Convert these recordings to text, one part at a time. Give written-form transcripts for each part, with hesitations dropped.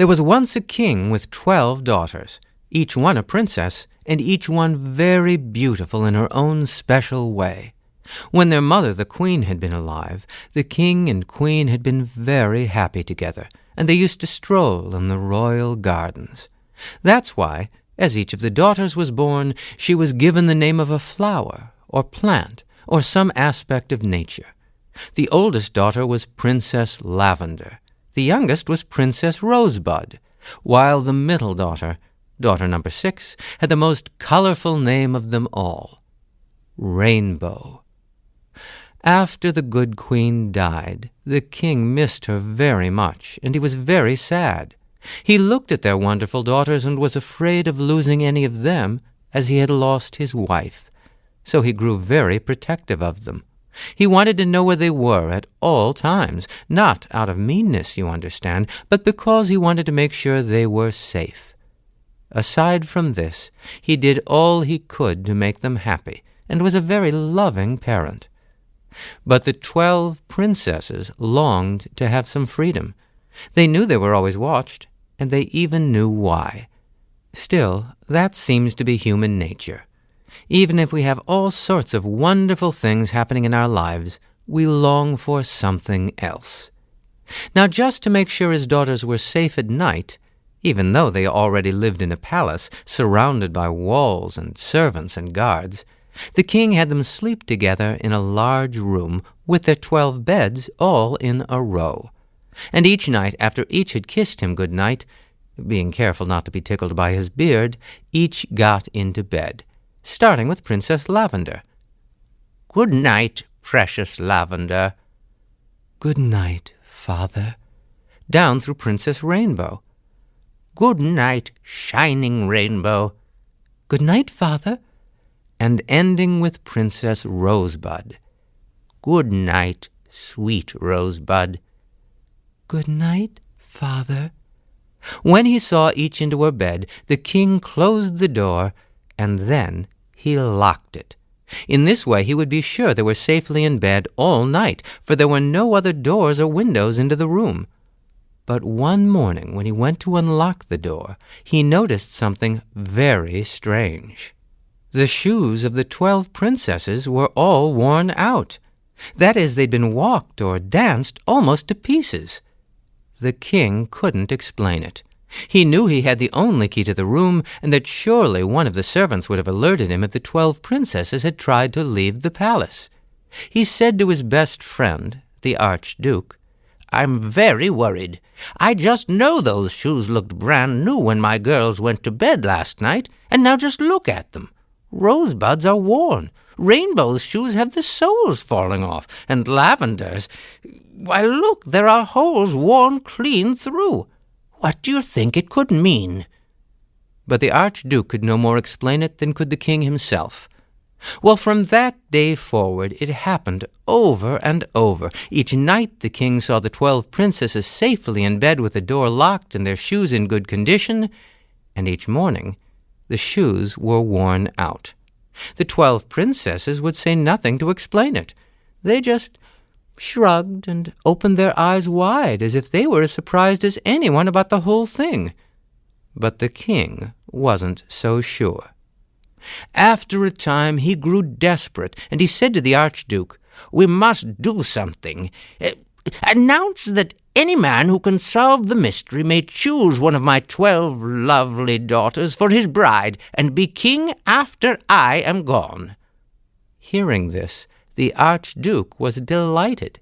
There was once a king with 12 daughters, each one a princess, and each one very beautiful in her own special way. When their mother, the queen, had been alive, the king and queen had been very happy together, and they used to stroll in the royal gardens. That's why, as each of the daughters was born, she was given the name of a flower, or plant, or some aspect of nature. The oldest daughter was Princess Lavender. The youngest was Princess Rosebud, while the middle daughter, daughter number 6, had the most colorful name of them all, Rainbow. After the good queen died, the king missed her very much, and he was very sad. He looked at their wonderful daughters and was afraid of losing any of them, as he had lost his wife. So he grew very protective of them. He wanted to know where they were at all times, not out of meanness, you understand, but because he wanted to make sure they were safe. Aside from this, he did all he could to make them happy, and was a very loving parent. But the 12 princesses longed to have some freedom. They knew they were always watched, and they even knew why. Still, that seems to be human nature. Even if we have all sorts of wonderful things happening in our lives, we long for something else. Now, just to make sure his daughters were safe at night, even though they already lived in a palace surrounded by walls and servants and guards, the king had them sleep together in a large room with their 12 beds all in a row. And each night, after each had kissed him good night, being careful not to be tickled by his beard, each got into bed, starting with Princess Lavender. "Good night, precious Lavender." "Good night, father." Down through Princess Rainbow. "Good night, shining Rainbow." "Good night, father." And ending with Princess Rosebud. "Good night, sweet Rosebud." "Good night, father." When he saw each into her bed, the king closed the door, and then he locked it. In this way he would be sure they were safely in bed all night, for there were no other doors or windows into the room. But one morning, when he went to unlock the door, he noticed something very strange. The shoes of the 12 princesses were all worn out. That is, they'd been walked or danced almost to pieces. The king couldn't explain it. He knew he had the only key to the room, and that surely one of the servants would have alerted him if the 12 princesses had tried to leave the palace. He said to his best friend, the Archduke, "I'm very worried. I just know those shoes looked brand new when my girls went to bed last night, and now just look at them. Rosebuds are worn. Rainbow's shoes have the soles falling off, and Lavender's, why, look, there are holes worn clean through. What do you think it could mean?" But the Archduke could no more explain it than could the king himself. Well, from that day forward, it happened over and over. Each night the king saw the 12 princesses safely in bed with the door locked and their shoes in good condition, and each morning the shoes were worn out. The 12 princesses would say nothing to explain it. They just shrugged and opened their eyes wide as if they were as surprised as anyone about the whole thing. But the king wasn't so sure. After a time he grew desperate, and he said to the Archduke, "We must do something. Announce that any man who can solve the mystery may choose one of my 12 lovely daughters for his bride, and be king after I am gone." Hearing this, the Archduke was delighted.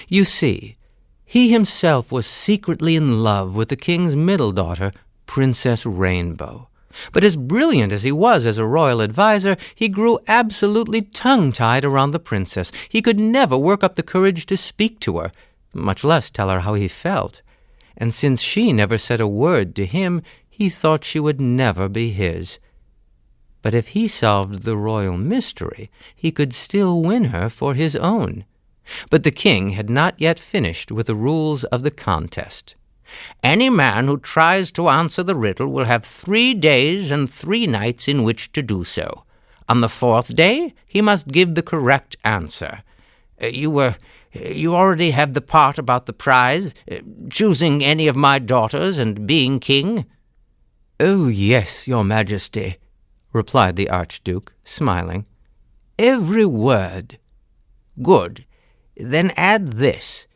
You see, he himself was secretly in love with the king's middle daughter, Princess Rainbow. But as brilliant as he was as a royal adviser, he grew absolutely tongue-tied around the princess. He could never work up the courage to speak to her, much less tell her how he felt. And since she never said a word to him, he thought she would never be his. But if he solved the royal mystery, he could still win her for his own. But the king had not yet finished with the rules of the contest. "Any man who tries to answer the riddle will have 3 days and 3 nights in which to do so. On the 4th day, he must give the correct answer. You were You already have the part about the prize, choosing any of my daughters and being king?" "Oh, yes, your Majesty," replied the Archduke, smiling. "Every word." "Good. Then add this.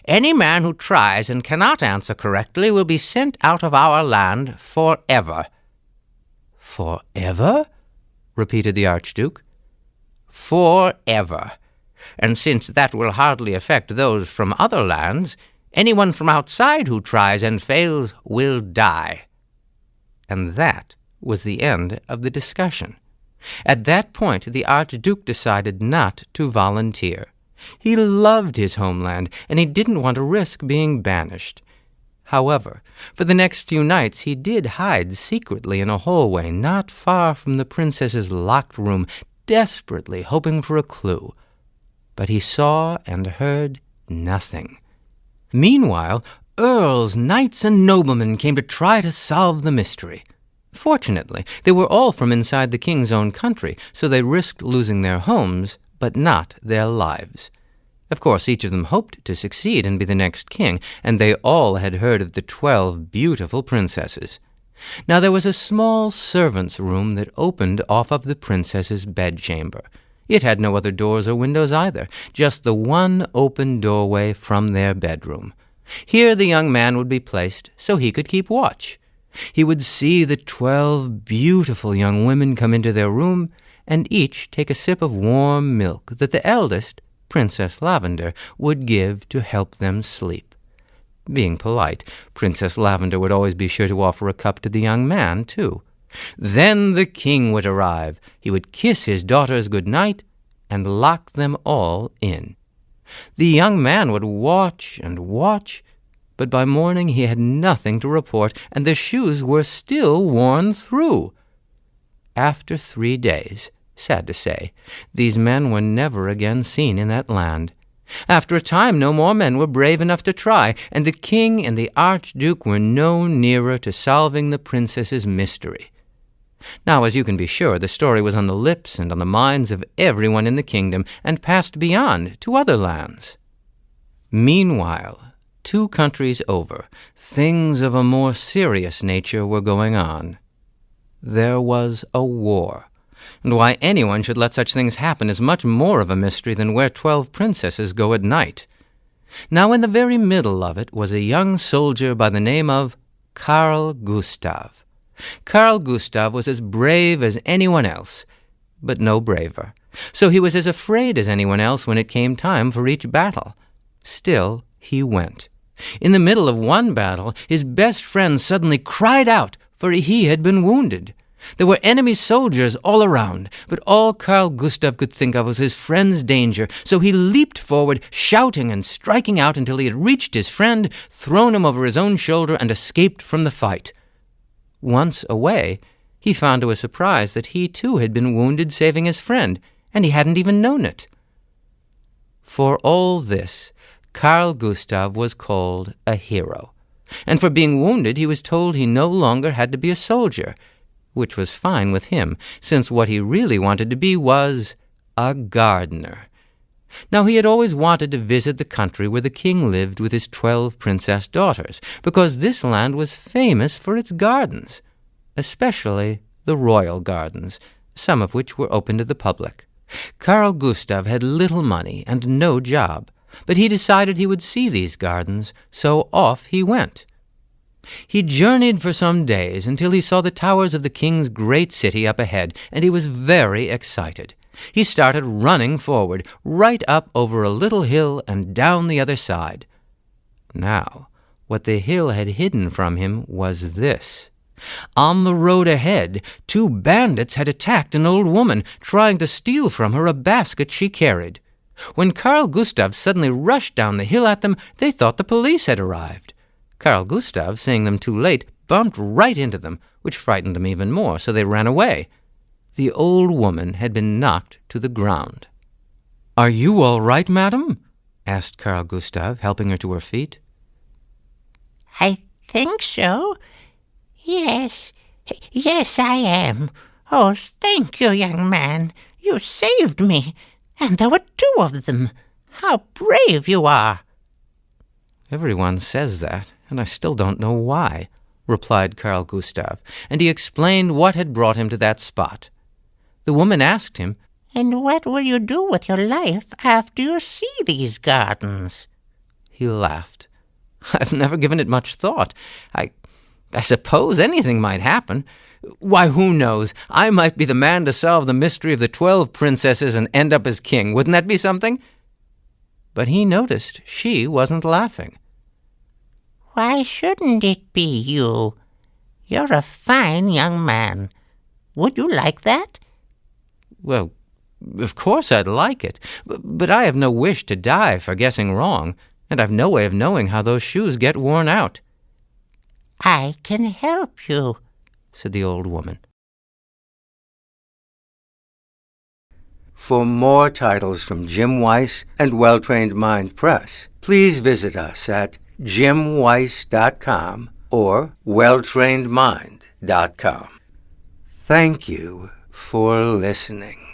Any man who tries and cannot answer correctly will be sent out of our land forever." "Forever?" repeated the Archduke. "Forever. And since that will hardly affect those from other lands, anyone from outside who tries and fails will die." And that was the end of the discussion. At that point, the Archduke decided not to volunteer. He loved his homeland, and he didn't want to risk being banished. However, for the next few nights he did hide secretly in a hallway not far from the princess's locked room, desperately hoping for a clue. But he saw and heard nothing. Meanwhile, earls, knights, and noblemen came to try to solve the mystery. Fortunately, they were all from inside the king's own country, so they risked losing their homes, but not their lives. Of course, each of them hoped to succeed and be the next king, and they all had heard of the 12 beautiful princesses. Now there was a small servant's room that opened off of the princess's bedchamber. It had no other doors or windows either, just the one open doorway from their bedroom. Here the young man would be placed so he could keep watch. He would see the 12 beautiful young women come into their room and each take a sip of warm milk that the eldest, Princess Lavender, would give to help them sleep. Being polite, Princess Lavender would always be sure to offer a cup to the young man, too. Then the king would arrive. He would kiss his daughters good night and lock them all in. The young man would watch and watch, but by morning he had nothing to report, and the shoes were still worn through. After 3 days, sad to say, these men were never again seen in that land. After a time, no more men were brave enough to try, and the king and the Archduke were no nearer to solving the princess's mystery. Now, as you can be sure, the story was on the lips and on the minds of everyone in the kingdom, and passed beyond to other lands. Meanwhile, 2 countries over, things of a more serious nature were going on. There was a war, and why anyone should let such things happen is much more of a mystery than where 12 princesses go at night. Now, in the very middle of it was a young soldier by the name of Carl Gustav. Carl Gustav was as brave as anyone else, but no braver. So he was as afraid as anyone else when it came time for each battle. Still, he went. In the middle of one battle, his best friend suddenly cried out, for he had been wounded. There were enemy soldiers all around, but all Carl Gustav could think of was his friend's danger, so he leaped forward, shouting and striking out until he had reached his friend, thrown him over his own shoulder, and escaped from the fight. Once away, he found to his surprise that he too had been wounded saving his friend, and he hadn't even known it. For all this, Carl Gustav was called a hero, and for being wounded he was told he no longer had to be a soldier, which was fine with him, since what he really wanted to be was a gardener. Now, he had always wanted to visit the country where the king lived with his 12 princess daughters, because this land was famous for its gardens, especially the royal gardens, some of which were open to the public. Carl Gustav had little money and no job, but he decided he would see these gardens, so off he went. He journeyed for some days until he saw the towers of the king's great city up ahead, and he was very excited. He started running forward, right up over a little hill and down the other side. Now, what the hill had hidden from him was this. On the road ahead, 2 bandits had attacked an old woman, trying to steal from her a basket she carried. When Carl Gustav suddenly rushed down the hill at them, they thought the police had arrived. Carl Gustav, seeing them too late, bumped right into them, which frightened them even more, so they ran away. The old woman had been knocked to the ground. "Are you all right, madam?" asked Carl Gustav, helping her to her feet. "I think so. Yes, I am. Oh, thank you, young man. You saved me. And there were 2 of them. How brave you are!" "Everyone says that, and I still don't know why," replied Carl Gustav, and he explained what had brought him to that spot. The woman asked him, "And what will you do with your life after you see these gardens?" He laughed. "I've never given it much thought. I suppose anything might happen. Why, who knows? I might be the man to solve the mystery of the 12 princesses and end up as king. Wouldn't that be something?" But he noticed she wasn't laughing. "Why shouldn't it be you? You're a fine young man. Would you like that?" "Well, of course I'd like it, but I have no wish to die for guessing wrong, and I've no way of knowing how those shoes get worn out." "I can help you," said the old woman. For more titles from Jim Weiss and Well-Trained Mind Press, please visit us at jimweiss.com or welltrainedmind.com. Thank you for listening.